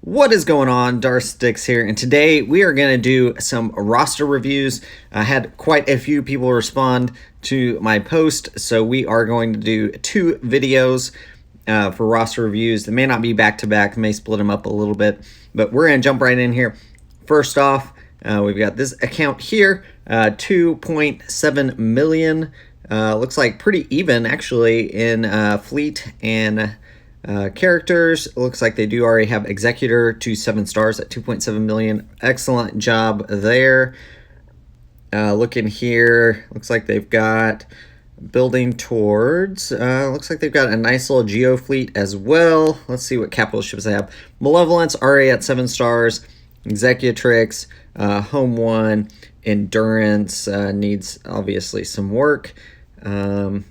What is going on? Darth Sticks here, and today we are going to do some roster reviews. I had quite a few people respond to my post, so we are going to do two videos for roster reviews. They may not be back to back, may split them up a little bit, but we're going to jump right in here. First off, we've got this account here, 2.7 million. Looks like pretty even actually in fleet and characters. It looks like they do already have Executor to 7 stars at 2.7 million. Excellent job there. Looking here, looks like they've got building towards, looks like they've got a nice little Geo fleet as well. Let's see what capital ships they have. Malevolence already at 7 stars. Executrix, Home 1, Endurance needs obviously some work. But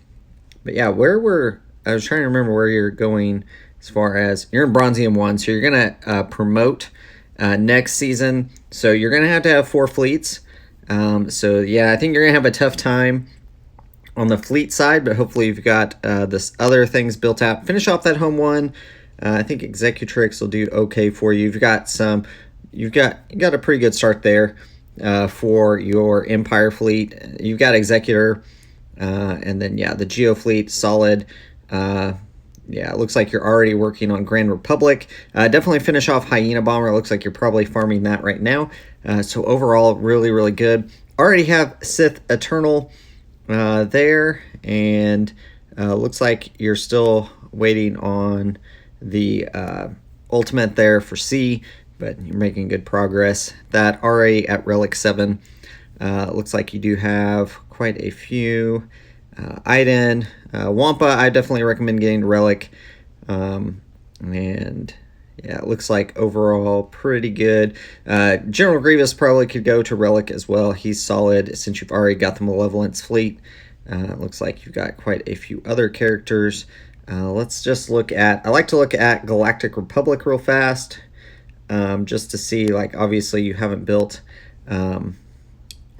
yeah, I was trying to remember where you're going as far as you're in Bronzium 1, so you're going to promote next season. So you're going to have 4 fleets. So yeah, I think you're going to have a tough time on the fleet side, but hopefully you've got this other things built out. Finish off that Home 1. I think Executrix will do okay for you. You got a pretty good start there for your Empire fleet. You've got Executor, and then yeah, the Geo fleet solid. Yeah, it looks like you're already working on Grand Republic. Definitely finish off Hyena Bomber. It looks like you're probably farming that right now. So overall, really, really good. Already have Sith Eternal there, and looks like you're still waiting on the Ultimate there for C, but you're making good progress. That already at Relic 7. Looks like you do have quite a few. Iden, Wampa, I definitely recommend getting to Relic. And yeah, it looks like overall pretty good. General Grievous probably could go to Relic as well. He's solid since you've already got the Malevolence fleet. It looks like you've got quite a few other characters. Let's just look at, I like to look at Galactic Republic real fast, just to see, like, obviously you haven't built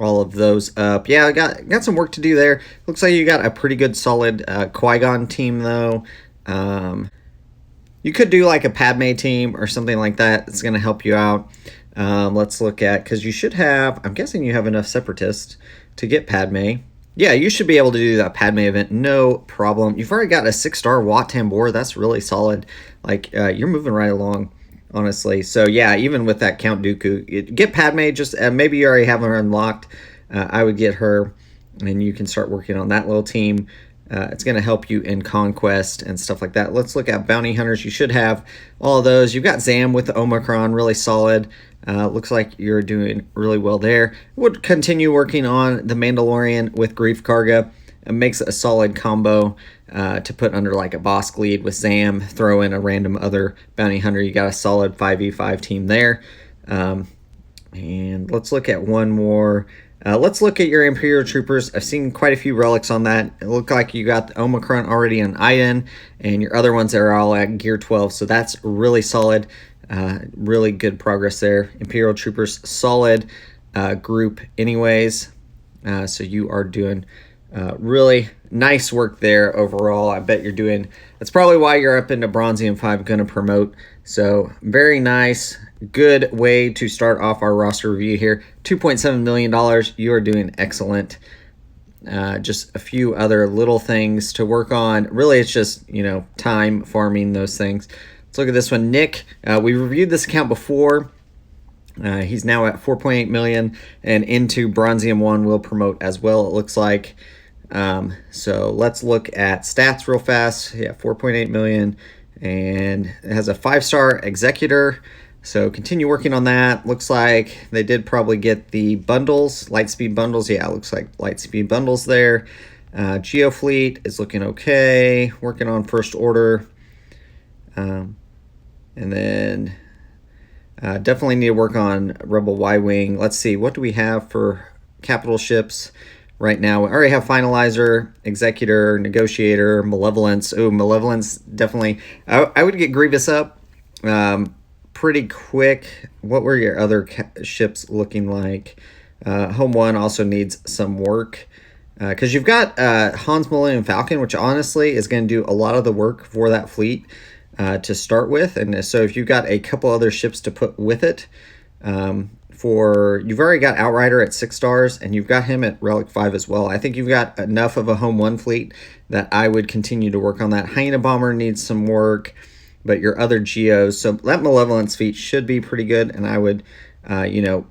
all of those up. Yeah, I got some work to do there. Looks like you got a pretty good solid Qui-Gon team though. You could do like a Padme team or something like that. It's going to help you out. Let's look at, because you should have, I'm guessing you have enough Separatists to get Padme. Yeah, you should be able to do that Padme event, no problem. You've already got a 6-star Wat Tambor. That's really solid. Like, you're moving right along, honestly. So yeah, even with that Count Dooku, get Padme. Just maybe you already have her unlocked. I would get her, and you can start working on that little team. It's going to help you in Conquest and stuff like that. Let's look at Bounty Hunters. You should have all of those. You've got Zam with the Omicron, really solid. Looks like you're doing really well there. Would continue working on the Mandalorian with Grief Karga. It makes a solid combo to put under like a boss lead with Zam. Throw in a random other bounty hunter. You got a solid 5v5 team there. And let's look at one more. Let's look at your Imperial Troopers. I've seen quite a few relics on that. It looked like you got the Omicron already on Iden, and your other ones are all at Gear 12. So that's really solid. Really good progress there. Imperial Troopers, solid group anyways. So you are doing really nice work there overall. I bet you're doing, that's probably why you're up into Bronzium 5 going to promote. So very nice. Good way to start off our roster review here. $2.7 million. You are doing excellent. Just a few other little things to work on. Really, it's just, time farming those things. Let's look at this one. Nick, we reviewed this account before. He's now at 4.8 million and into Bronzium 1 will promote as well, it looks like. So let's look at stats real fast. Yeah, 4.8 million, and it has a 5-star Executor. So continue working on that. Looks like they did probably get the bundles, Lightspeed bundles. Yeah, it looks like Lightspeed bundles there. Geofleet is looking okay. Working on First Order. And then definitely need to work on Rebel Y-Wing. Let's see, what do we have for capital ships right now? We already have Finalizer, Executor, Negotiator, Malevolence. Oh, Malevolence, definitely. I would get Grievous up pretty quick. What were your other ships looking like? Home 1 also needs some work. Because you've got Han's Millennium Falcon, which honestly is going to do a lot of the work for that fleet. to start with. And so if you've got a couple other ships to put with it, you've already got Outrider at 6 stars, and you've got him at Relic 5 as well. I think you've got enough of a Home 1 fleet that I would continue to work on that. Hyena Bomber needs some work, but your other Geos, so that Malevolence fleet should be pretty good, and I would,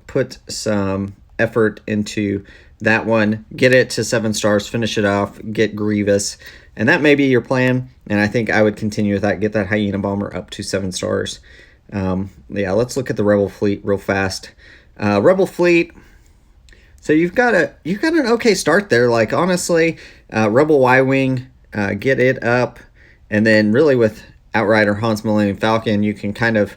put some effort into that one, get it to 7 stars, finish it off, get Grievous, and that may be your plan, and I think I would continue with that, get that Hyena Bomber up to 7 stars. Yeah, let's look at the Rebel fleet real fast. Rebel fleet, so you've got an okay start there. Like, honestly, Rebel Y-Wing, get it up, and then really with Outrider, Hans, Millennium Falcon, you can kind of...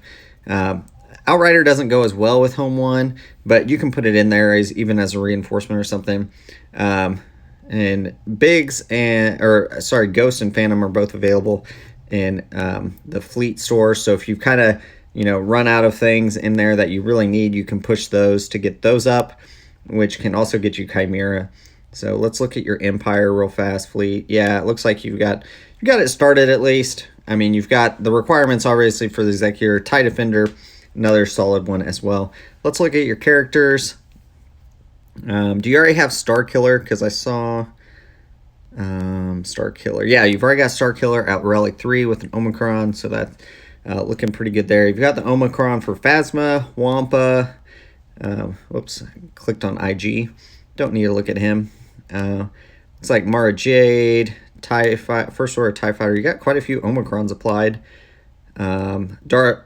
Outrider doesn't go as well with Home 1, but you can put it in there even as a reinforcement or something. And Biggs Ghost and Phantom are both available in the fleet store. So if you kind of run out of things in there that you really need, you can push those to get those up, which can also get you Chimera. So let's look at your Empire real fast fleet. Yeah, it looks like you got it started at least. I mean, you've got the requirements obviously for the Executor, TIE Defender, another solid one as well. Let's look at your characters. Do you already have Star Killer? Because I saw Star Killer. Yeah, you've already got Star Killer at Relic 3 with an Omicron, so that's looking pretty good there. You've got the Omicron for Phasma, Wampa. Whoops, I clicked on IG. Don't need to look at him. Looks like Mara Jade, First Order TIE Fighter. You got quite a few Omicrons applied. Darth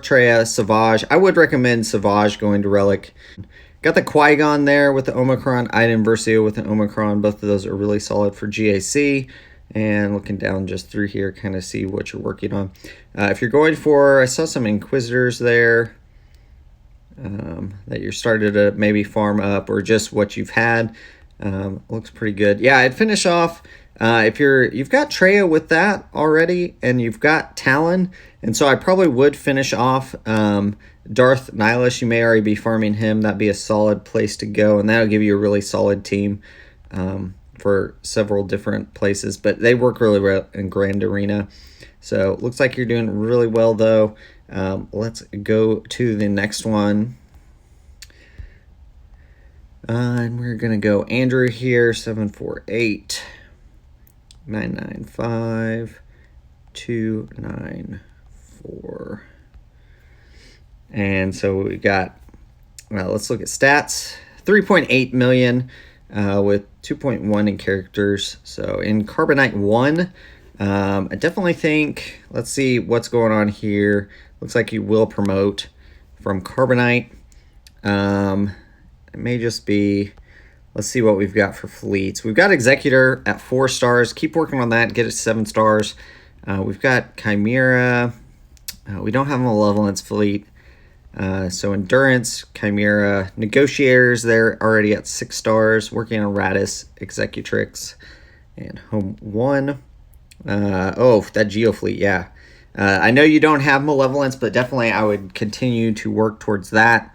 Treya, Savage. I would recommend Savage going to Relic. Got the Qui-Gon there with the Omicron. Iden Versio with an Omicron. Both of those are really solid for GAC. And looking down just through here, kind of see what you're working on. If you're going for, I saw some Inquisitors there that you're starting to maybe farm up, or just what you've had. Looks pretty good. Yeah, I'd finish off. If you've got Treya with that already, and you've got Talon, and so I probably would finish off Darth Nihilus. You may already be farming him. That'd be a solid place to go, and that'll give you a really solid team for several different places. But they work really well in Grand Arena. So it looks like you're doing really well, though. Let's go to the next one. And we're going to go Andrew here, 748 995 294. And so we got, let's look at stats. 3.8 million with 2.1 in characters. So in Carbonite 1, I definitely think, let's see what's going on here. Looks like you will promote from Carbonite. It may just be, let's see what we've got for fleets. We've got Executor at 4 stars. Keep working on that. Get it to 7 stars. We've got Chimera. We don't have a Malevolence fleet. So Endurance, Chimera, Negotiators, they're already at 6 stars. Working on Radis, Executrix, and Home 1. That Geo fleet, yeah. I know you don't have Malevolence, but definitely I would continue to work towards that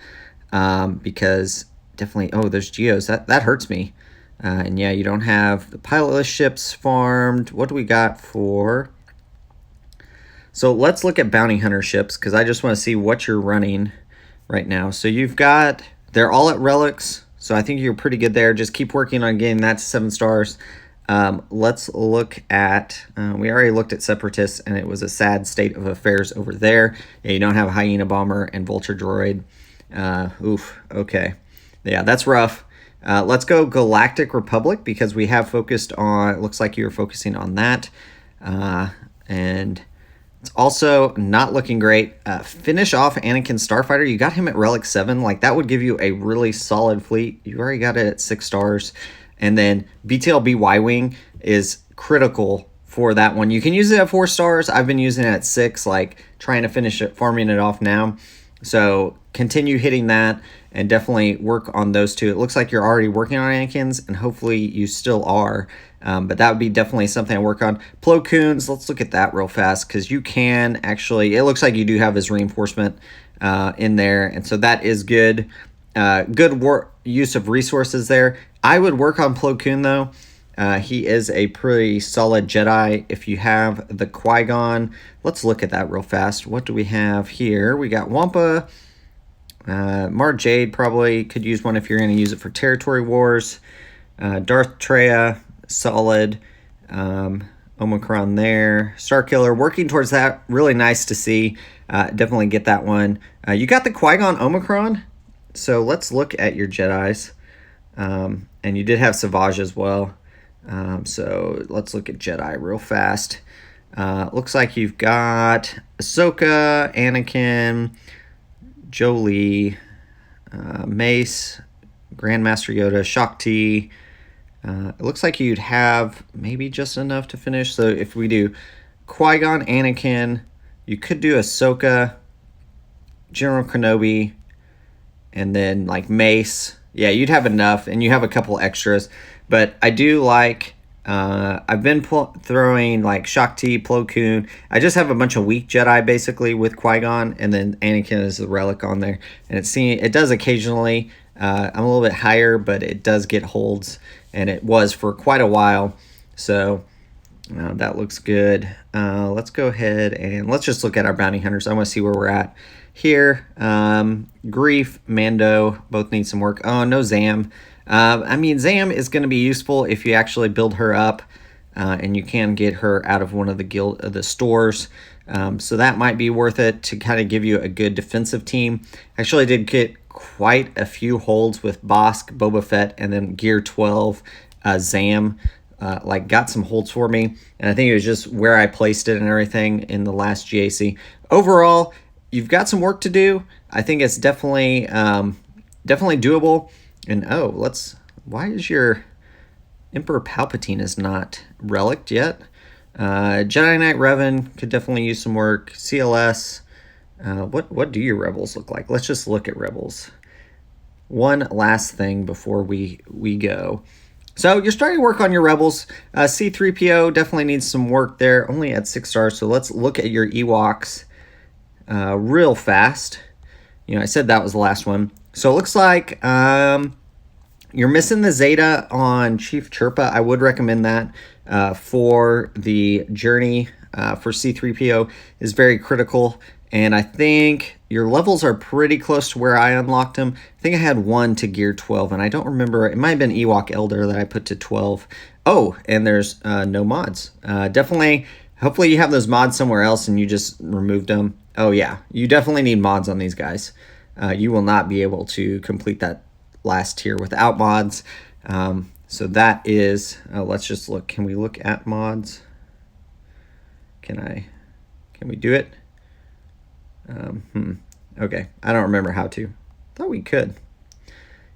because definitely, there's Geos. That hurts me. And yeah, you don't have the pilotless ships farmed. What do we got for... So let's look at Bounty Hunter ships because I just want to see what you're running right now. So you've got... They're all at Relics, so I think you're pretty good there. Just keep working on getting that to 7 stars. Let's look at... we already looked at Separatists, and it was a sad state of affairs over there. Yeah, you don't have a Hyena Bomber and Vulture Droid. Okay. Yeah, that's rough. Let's go Galactic Republic because we have focused on... It looks like you're focusing on that. And it's also not looking great. Finish off Anakin Starfighter. You got him at Relic 7. Like, that would give you a really solid fleet. You already got it at 6 stars. And then BTLB Y-Wing is critical for that one. You can use it at 4 stars. I've been using it at 6, like trying to finish it, farming it off now. So continue hitting that and definitely work on those two. It looks like you're already working on Anakin's, and hopefully you still are. But that would be definitely something I work on. Plo Koons, let's look at that real fast because you can actually, it looks like you do have his reinforcement in there. And so that is good. Good use of resources there. I would work on Plo Koon though. He is a pretty solid Jedi. If you have the Qui-Gon, let's look at that real fast. What do we have here? We got Wampa. Mara Jade probably could use one if you're going to use it for territory wars. Darth Treya, solid. Omicron there. Starkiller, working towards that. Really nice to see. Definitely get that one. You got the Qui-Gon Omicron. So let's look at your Jedis. And you did have Savage as well. So let's look at Jedi real fast. Looks like you've got Ahsoka, Anakin, Jolie, Mace, Grandmaster Yoda, Shakti. It looks like you'd have maybe just enough to finish. So if we do Qui-Gon, Anakin, you could do Ahsoka, General Kenobi, and then like Mace. Yeah, you'd have enough, and you have a couple extras. But I do like, I've been throwing like Shakti, Plo Koon. I just have a bunch of weak Jedi basically with Qui-Gon, and then Anakin is the relic on there. And it does occasionally. I'm a little bit higher, but it does get holds, and it was for quite a while. So that looks good. Let's go ahead and let's just look at our bounty hunters. I want to see where we're at here. Grief, Mando, both need some work. Oh, no Zam. I mean, Zam is going to be useful if you actually build her up, and you can get her out of one of the stores. So that might be worth it to kind of give you a good defensive team. Actually, I did get quite a few holds with Bosk, Boba Fett, and then Gear 12, Zam. Got some holds for me, and I think it was just where I placed it and everything in the last GAC. Overall, you've got some work to do. I think it's definitely doable. And why is your Emperor Palpatine is not relicked yet? Jedi Knight Revan could definitely use some work. CLS, what do your Rebels look like? Let's just look at Rebels. One last thing before we go. So you're starting to work on your Rebels. C-3PO definitely needs some work there, only at 6 stars. So let's look at your Ewoks real fast. I said that was the last one. So it looks like you're missing the Zeta on Chief Chirpa. I would recommend that for the journey for C-3PO is very critical. And I think your levels are pretty close to where I unlocked them. I think I had 1 to Gear 12, and I don't remember. It might have been Ewok Elder that I put to 12. Oh, and there's no mods. Definitely, hopefully you have those mods somewhere else and you just removed them. Oh, yeah, you definitely need mods on these guys. You will not be able to complete that last tier without mods. So that is, let's just look. Can we look at mods? Can we do it? Okay, I don't remember how to. Thought we could.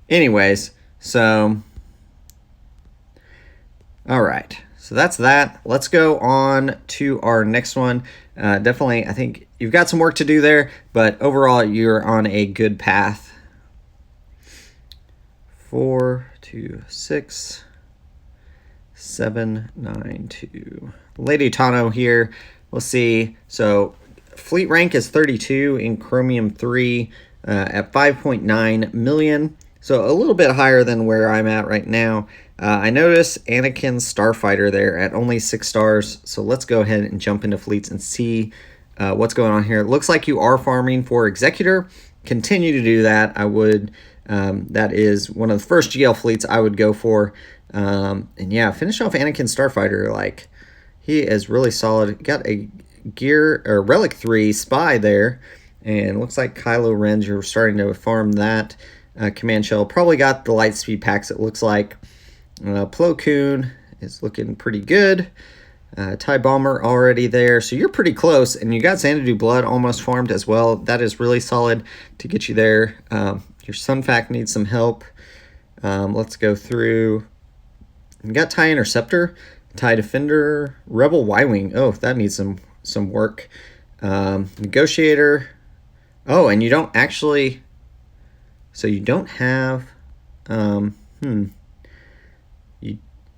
Anyways, so, all right. So that's that. Let's go on to our next one. Definitely, I think you've got some work to do there, but overall, you're on a good path. 4, 2, 6, 7, 9, 2. Lady Tano here. We'll see. So fleet rank is 32 in Chromium 3 at 5.9 million. So a little bit higher than where I'm at right now. I notice Anakin's Starfighter there at only 6 stars. So let's go ahead and jump into fleets and see what's going on here. It looks like you are farming for Executor. Continue to do that. I would. That is one of the first GL fleets I would go for. And yeah, finish off Anakin Starfighter. Like, he is really solid. Got a Gear or Relic 3 Spy there. And looks like Kylo Ren, you're starting to farm that command shell. Probably got the light speed packs, it looks like. Plo Koon is looking pretty good. TIE Bomber already there. So you're pretty close. And you got Xanadu Blood almost farmed as well. That is really solid to get you there. Your Sunfac needs some help. Let's go through. You got TIE Interceptor, TIE Defender, Rebel Y-Wing. Oh, that needs some work. Negotiator. Oh, and you don't actually... So you don't have...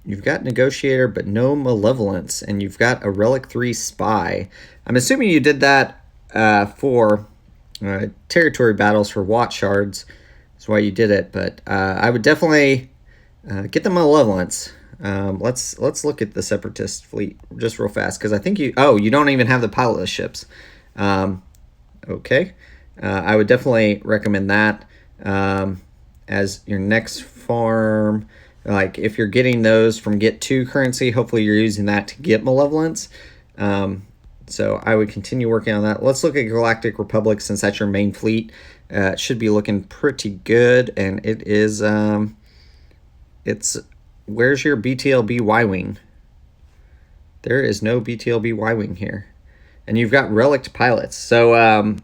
You've got Negotiator, but no Malevolence. And you've got a Relic 3 Spy. I'm assuming you did that for territory battles for Watch Shards. That's why you did it. But I would definitely get the Malevolence. Let's look at the Separatist fleet just real fast, because I think you don't even have the pilotless ships. Okay, I would definitely recommend that as your next farm. Like if you're getting those from Get 2 currency, hopefully you're using that to get Malevolence. So I would continue working on that. Let's look at Galactic Republic, since that's your main fleet. It should be looking pretty good, and it is. Where's your BTLB Y-Wing? There is no BTLB Y-Wing here. And you've got relict pilots. So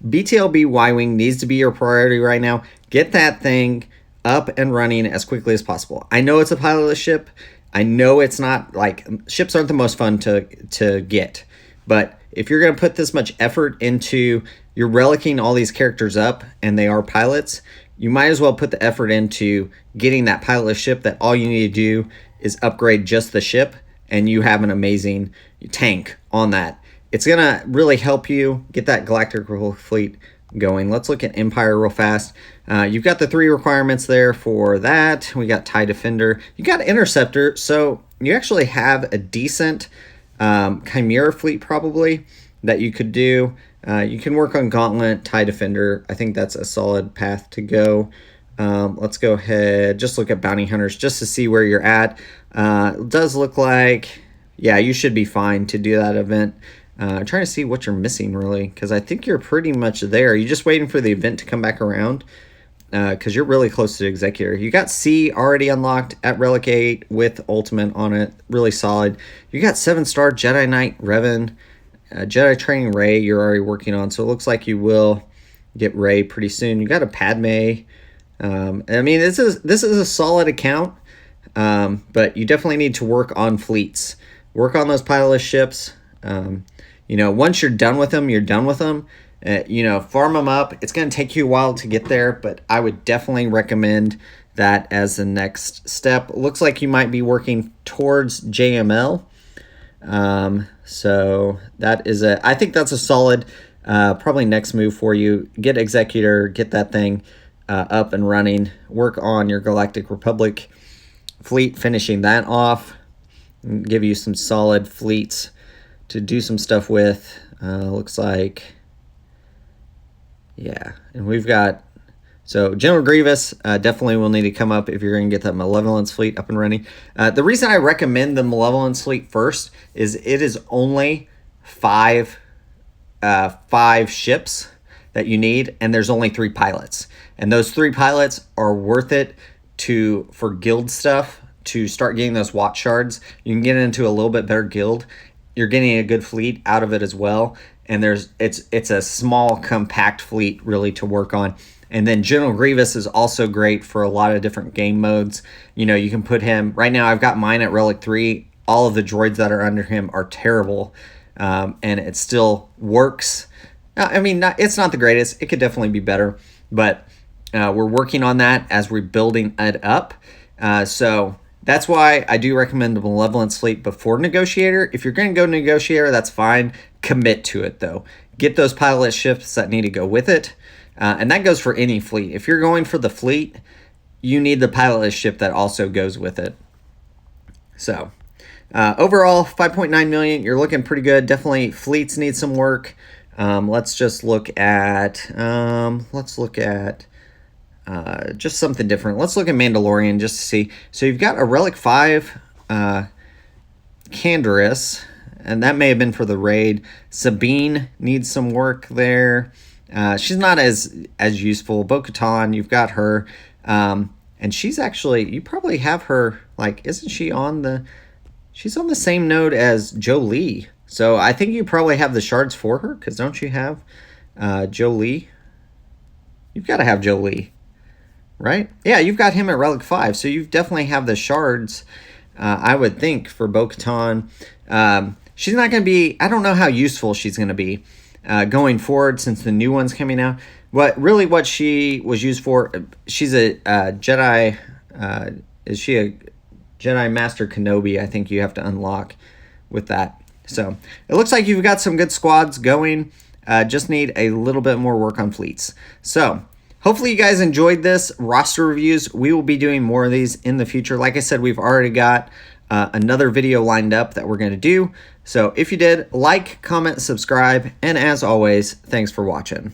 BTLB Y-Wing needs to be your priority right now. Get that thing up and running as quickly as possible. I know it's a pilotless ship. I know it's not, like, ships aren't the most fun to get. But if you're going to put this much effort into, you're relicking all these characters up and they are pilots, you might as well put the effort into getting that pilotless ship that all you need to do is upgrade just the ship, and you have an amazing tank on that. It's going to really help you get that Galactic fleet going. Let's look at Empire real fast. You've got the 3 requirements there for that. We got TIE Defender. You got Interceptor, so you actually have a decent Chimera fleet probably that you could do. You can work on Gauntlet, TIE Defender. I think that's a solid path to go. Let's go ahead, just look at Bounty Hunters just to see where you're at. It does look like, yeah, you should be fine to do that event. I'm trying to see what you're missing, really, because I think you're pretty much there. You're just waiting for the event to come back around, because you're really close to Executor. You got C already unlocked at Relic 8 with Ultimate on it. Really solid. You got 7-star Jedi Knight Revan. Jedi Training Rey you're already working on, so it looks like you will get Rey pretty soon. You got a Padme. I mean, this is a solid account, but you definitely need to work on fleets. Work on those pilotless ships. Once you're done with them, you're done with them. Farm them up. It's going to take you a while to get there, but I would definitely recommend that as the next step. Looks like you might be working towards JML. So that is I think that's a solid, probably next move for you. Get Executor, get that thing up and running. Work on your Galactic Republic fleet, finishing that off. Give you some solid fleets to do some stuff with. Looks like, yeah, and we've got, so General Grievous definitely will need to come up if you're going to get that Malevolence fleet up and running. The reason I recommend the Malevolence fleet first is it is only five ships that you need, and there's only 3 pilots. And those 3 pilots are worth it for guild stuff, to start getting those watch shards. You can get into a little bit better guild. You're getting a good fleet out of it as well. And it's a small, compact fleet really to work on. And then General Grievous is also great for a lot of different game modes. You can put him, right now I've got mine at Relic 3. All of the droids that are under him are terrible. And it still works. I mean, it's not the greatest. It could definitely be better. But we're working on that as we're building it up. So that's why I do recommend the Malevolence fleet before Negotiator. If you're going to go Negotiator, that's fine. Commit to it, though. Get those pilot ships that need to go with it. And that goes for any fleet. If you're going for the fleet, you need the pilotless ship that also goes with it. So, overall, 5.9 million. You're looking pretty good. Definitely, fleets need some work. Let's just look at just something different. Let's look at Mandalorian just to see. So you've got a Relic 5 Canderous, and that may have been for the raid. Sabine needs some work there. She's not as useful. Bo-Katan, you've got her. And she's actually, you probably have her, like, isn't she she's on the same node as Jolie. So I think you probably have the shards for her, because don't you have Jolie? You've got to have Jolie, right? Yeah, you've got him at Relic 5, so you definitely have the shards, I would think, for Bo-Katan. She's not going to be, I don't know how useful she's going to be going forward since the new one's coming out. What she was used for, she's a Jedi, is she a Jedi Master Kenobi? I think you have to unlock with that. So it looks like you've got some good squads going. Just need a little bit more work on fleets. So hopefully you guys enjoyed this roster reviews. We will be doing more of these in the future. Like I said, we've already got another video lined up that we're going to do. So if you did, like, comment, subscribe, and as always, thanks for watching.